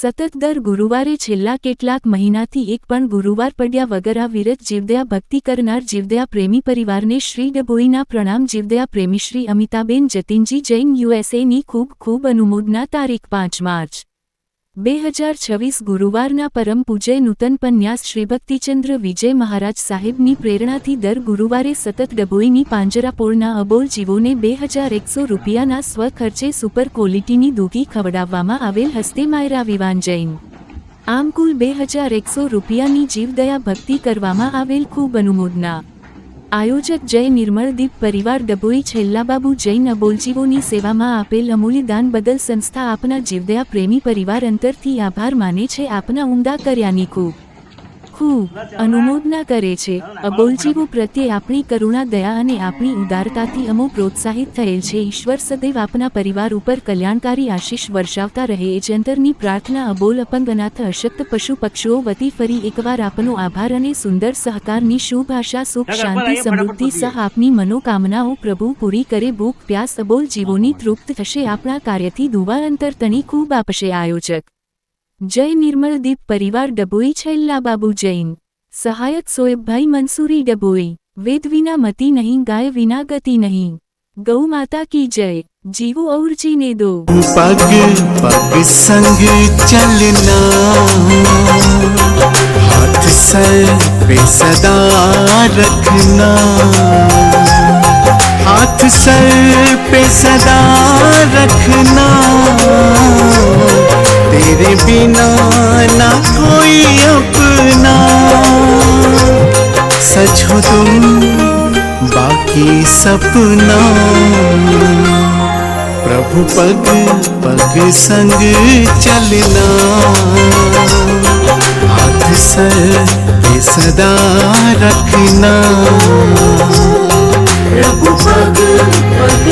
સતત દર ગુરુવારે છેલ્લા કેટલાક મહિનાથી એક પણ ગુરુવાર પડ્યા વગર આ વિરત જીવદયા ભક્તિ કરનાર જીવદયા પ્રેમી પરિવારને શ્રી ડભોઈના પ્રણામ। જીવદયા પ્રેમી શ્રી અમિતાબેન જતીનજી જૈન યુએસએની ખૂબ ખૂબ અનુમોદના। તારીખ 5 માર્ચ 2026 ગુરુવારના પરમ પૂજ્ય નૂતન પન્યાસ શ્રી ભક્તિચંદ્ર વિજય મહારાજ સાહેબની પ્રેરણાથી દર ગુરુવારે સતત ડભોઈની પાંજરાપોળના અબોલ જીવોને 2100 રૂપિયાના સ્વખર્ચે સુપર ક્વોલિટીની દૂધી ખવડાવવામાં આવેલ। હસ્તે માયરા વિવાન જૈન આમ કુલ 2100 રૂપિયાની જીવદયા ભક્તિ કરવામાં આવેલ। ખૂબ અનુમોદના। આયોજક જય નિર્મળદીપ પરિવાર ડભોઈ। છેલ્લાબાબુ જૈન અબોલજીવોની સેવામાં આપેલ અમૂલ્ય દાન બદલ સંસ્થા આપના જીવદયા પ્રેમી પરિવાર અંતરથી આભાર માને છે। આપના ઉમદા કર્યાની ખૂબ અનુમોદના કરે છે। અબોલજીવો પ્રત્યે આપણી કરુણા દયા અને આપણી ઉદારતાથી અમો પ્રોત્સાહિત થયેલ છે। ઈશ્વર સદૈવ આપના પરિવાર ઉપર કલ્યાણકારી આશીષ વર્ષાવતા રહે એ જ અંતરની પ્રાર્થના। અબોલ અપંગ અનાથ અશક્ત પશુ પક્ષીઓ વતી ફરી એકવાર આપનો આભાર અને સુંદર સહકારની શુભ આશા। સુખ શાંતિ સમૃદ્ધિ સહ આપની મનોકામનાઓ પ્રભુ પૂરી કરે। ભૂખ પ્યાસ અબોલ જીવોની તૃપ્ત થશે। આપણા કાર્યથી દુવા અંતર તણી ખૂબ આપશે। આયોજક જય નિર્મળદીપ પરિવાર ડભોઈ। છેલ્લાબાબુ જૈન સહાયક સોએબભાઈ મંસૂરી ડભોઈ। વેદ વિના મતિ નહીં, ગાય વિના ગતિ નહીં। गौ माता की जय। जीवो और जीने दो। पग पग संग चलना, हाथ सर पे सदा रखना, हाथ सर पे सदा रखना। तेरे बिना ना कोई अपना, सच हो तुम बाकी सपना। प्रभु पग पग संग चलना, हाथ सर पे सदा रखना। प्रभु पग पग